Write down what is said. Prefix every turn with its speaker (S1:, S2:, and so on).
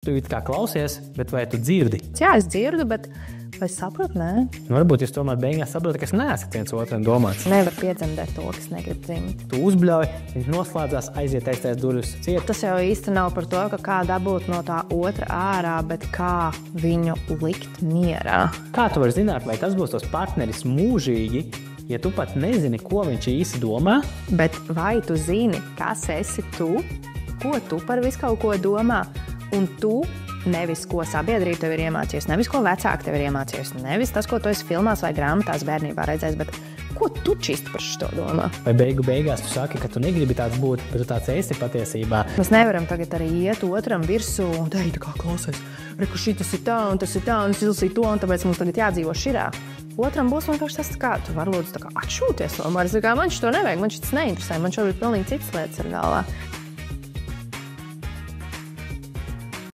S1: Tu it kā klausies, bet vai tu dzirdi?
S2: Jā, es dzirdu, bet vai saprotu, nē?
S1: Varbūt jūs tomēr beigās saprotat, ka es neesat viens otram domāts.
S2: Nevar piedzemdēt to, kas negrib dzimt.
S1: Tu uzbļauj, viņš noslēdzās, aiziet aiztais durvis ciet.
S2: Tas jau īsti nav par to, ka kā dabūt no tā otra ārā, bet kā viņu likt mierā.
S1: Kā tu vari zināt, vai tas būs tos partneris mūžīgi, ja tu pat nezini, ko viņš īsti domā?
S2: Bet vai tu zini, kas esi tu, ko tu par visu kaut ko domā? Un tu nevis, ko sabiedrība tev ir iemācījusi, nevis, ko vecāki tev ir iemācījusi, nevis tas, ko tu esi filmās vai grāmatās bērnībā redzējis, bet ko tu čisti par šo domā?
S1: Vai beigās tu saki, ka tu negribi tāds būt, bet tu tāds esi patiesībā?
S2: Mēs nevaram tagad arī iet otram virsū un teikt, kā klausies, reku šitas ir tā, un tas ir tā, un es izlasīju to, un tāpēc mums tagad jādzīvo širā. Otram būs vienkārši tas, kā tu vari lūdzu tā kā atšūties. Man šito nevajag, man šis neinteresē, man šobrīd pilnīgi citas lietas ir galvā.